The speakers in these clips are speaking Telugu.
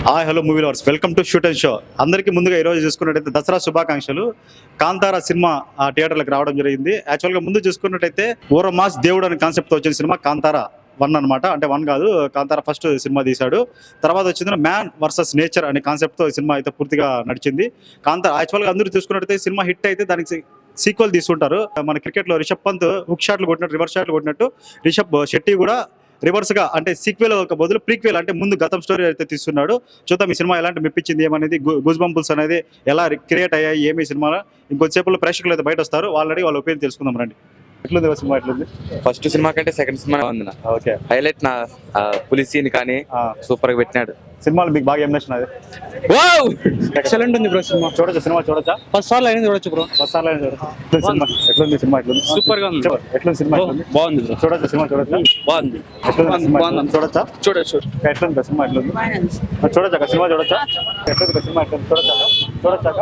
Hello movie lovers, welcome to shoot and show. అందరికీ ముందుగా ఈరోజు చూసుకున్నట్టయితే దసరా శుభాకాంక్షలు. కాంతారా సినిమా థియేటర్లకు రావడం జరిగింది. యాక్చువల్గా ముందు చూసుకున్నట్టయితే ఓరో మాస్ దేవుడు అనే కాన్సెప్ట్తో వచ్చిన సినిమా కాంతారా 1 అనమాట. అంటే 1 కాదు, కాంతారా ఫస్ట్ సినిమా తీశాడు. తర్వాత వచ్చింది మ్యాన్ వర్సెస్ నేచర్ అనే కాన్సెప్ట్తో సినిమా అయితే పూర్తిగా నడిచింది. కాంతారా యాక్చువల్గా అందరూ చూసుకున్నట్టయితే సినిమా హిట్ అయితే దానికి సీక్వెల్ తీసుకుంటారు. మన క్రికెట్లో రిషబ్ పంత్ హుక్ షాట్లు కొట్టినట్టు, రివర్స్ షాట్లు కొట్టినట్టు రిషబ్ శెట్టి కూడా రివర్స్ గా, అంటే సీక్వెల్ ఒక బదులు ప్రీక్వెల్, అంటే ముందు గతం స్టోరీ అయితే తీస్తున్నాడు. చూద్దాం ఈ సినిమా ఎలాంటి మెప్పించింది ఏమనేది, గూస్ బంపుల్స్ అనేది ఎలా క్రియేట్ అయ్యాయి ఏమి సినిమాలో. ఇంకొద్దిసేపులో ప్రేక్షకులు అయితే బయట వస్తారు, ఆల్రెడీ వాళ్ళ ఒపీనియన్ తెలుసుకుందాం రండి. ఎట్లుంది సినిమా, ఎట్లుంది? ఫస్ట్ సినిమా కంటే సెకండ్ సినిమా ఉంది. ఓకే, హైలైట్ నా పులిస్ సీన్ కానీ సూపర్ గా పెట్టినాడు. సినిమాలు మీకు బాగా ఏం నచ్చినది? ఎక్సలెంట్ ఉంది బ్రో. సినిమా చూడొచ్చు, సినిమా చూడొచ్చా? ఫస్ట్ సార్లు అయినా చూడొచ్చు బ్రో. ఫస్ట్ సార్లు సినిమా ఎట్లుంది? సినిమా ఎట్లుంది? సూపర్ గా ఉంది. ఎట్లుంది సినిమా? బాగుంది బ్రో. చూడొచ్చా సినిమా? చూడొచ్చా? బాగుంది. ఎట్లుంది? చూడొచ్చా? చూడొచ్చు. ఎట్లుంది సినిమా? ఎట్లుంది? చూడొచ్చా సినిమా? చూడొచ్చా? ఎట్లుంది సినిమా? ఎట్లుంది? చూడొచ్చా? చూడొచ్చాక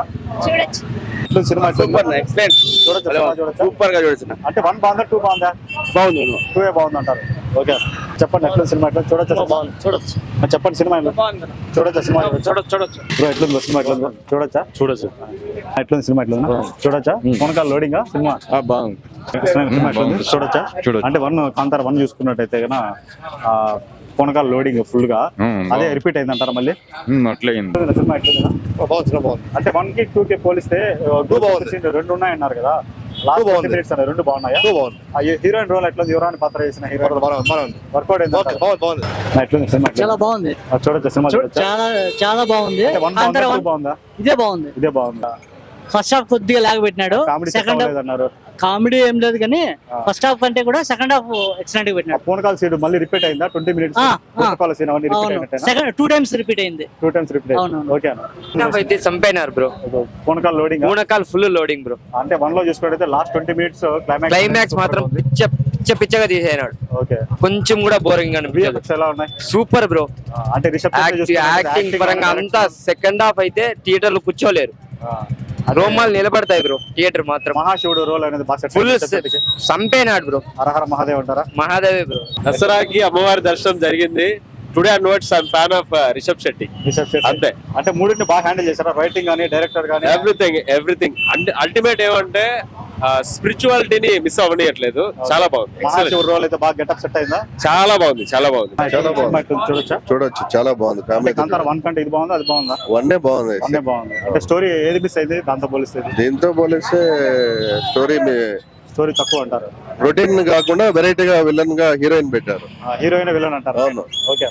ఎట్లుంది సినిమా? Super excellent. చూడొచ్చా సినిమా? చూడొచ్చా? సూపర్ గా చూడొచ్చు. అంటే 1 బాగుందా, 2 బాగుందా? బాగుంది. 2 బాగుంది అంటారు. ఓకే, చెప్పండి ఎట్లుంది సినిమా? ఎట్లా చూడొచ్చా? చూడొచ్చు. చెప్పండి సినిమా చూడొచ్చా? సినిమా చూడొచ్చు. బ్రో ఎట్లుంది సినిమా? ఎట్లుంది? చూడొచ్చా? చూడొచ్చు. ఎట్లుంది సినిమా? ఎట్లుంది? చూడొచ్చా? కొనకాల లోడింగ్ సినిమా బాగుంది. సినిమా ఎట్లుంది? చూడొచ్చా? అంటే 1 కాంతారా 1 చూసుకున్నట్టయితే కన్నా కొనకాల లోడింగ్ ఫుల్ గా అదే రిపీట్ అయిందంటారా మళ్ళీ? అట్లే సినిమా ఎట్లుంది? అంటే 1 కి 2 కి పోలిస్తే 2 ఉన్నాయన్నారు కదా. లాస్ట్ 20 minutes అనే 2 బాగున్నాయా? హీరోయిన్ రోల్ ఎట్లా? యువరాని పాత్ర చేసిన హీరోయిన్ వర్కౌట్ ఎట్లుంది సినిమా? చాలా బాగుంది. చూడొచ్చా సినిమా? చాలా బాగుంది. బాగుందా? ఇదే బాగుంది. ఇదే బాగుందా? ఫస్ట్ హాఫ్ కొద్దిగా లాగ్ పెట్టినాడు. సెకండ్ హాఫ్ అన్నారు కామెడీ ఏం లేదు, కానీ ఫస్ట్ హాఫ్ కంటే కూడా సెకండ్ హాఫ్ ఎక్సలెంట్ గా పెట్టినాడు. ఫోన్ కాల్ సీన్ మళ్ళీ రిపీట్ అయిందా? 20 minutes సీన్ అవన్నీ రిపీట్ అయినట్టేనా? సెకండ్ 2 times రిపీట్ అయింది. 2 times రిపీట్ అయింది. ఓకే అన్న. అయితే చంపైనారు బ్రో. ఫోన్ కాల్ లోడింగ్, మూనకాల్ ఫుల్ లోడింగ్ బ్రో. అంటే 1 లో చూసుకుంటే లాస్ట్ 20 minutes క్లైమాక్స్ మాత్రం పిచ్చగా తీసేనాడు. ఓకే, కొంచెం కూడా బోరింగ్ అనిపించదు. ఎలా ఉన్నాయి? Super bro. అంటే రిషబ్ యాక్టింగ్ పరంగా అంతా సెకండ్ హాఫ్ అయితే థియేటర్ లో కూర్చోలేరు, రోమాలు నిలబడతాయి బ్రో. థియేటర్ మాత్రం మహాశివుడు రోల్ అనేది ఫుల్ చంపేనాడు బ్రో. హరహర మహాదేవ్ అంటారా? మహాదేవి బ్రో. దసరాకి అమ్మవారి దర్శనం జరిగింది. Today onwards I'm fan of Rishab Shetty. అంతే. అంటే మూడింటిని బాగా హ్యాండిల్ చేశారా? రైటింగ్ కానీ, డైరెక్టర్ కానీ, ఎవ్రీథింగ్. అల్టిమేట్ ఏమంటే స్పిరిచువాలిటీని మిస్ అవ్వనియట్లేదు. చాలా బాగుంది. మహాశివుడు రోల్ అయితే బాగా గెటప్ సెట్ అయిందా? చాలా బాగుంది. చూడొచ్చా? చూడొచ్చు, చాలా బాగుంది. ఫ్యామిలీ 1 కంటే ఇది బాగుందా, అది బాగుందా? వన్నే బాగుంది. అంటే స్టోరీ ఏది మిస్ అయింది దాంతో పోలిస్తే? దీంతో పోలిస్తే స్టోరీ తక్కువ అంటారు. రొటీన్ కాకుండా వెరైటీగా విలన్ గా హీరోయిన్ పెట్టారు. హీరోయిన్ విలన్ అంటారు. అవును. ఓకే.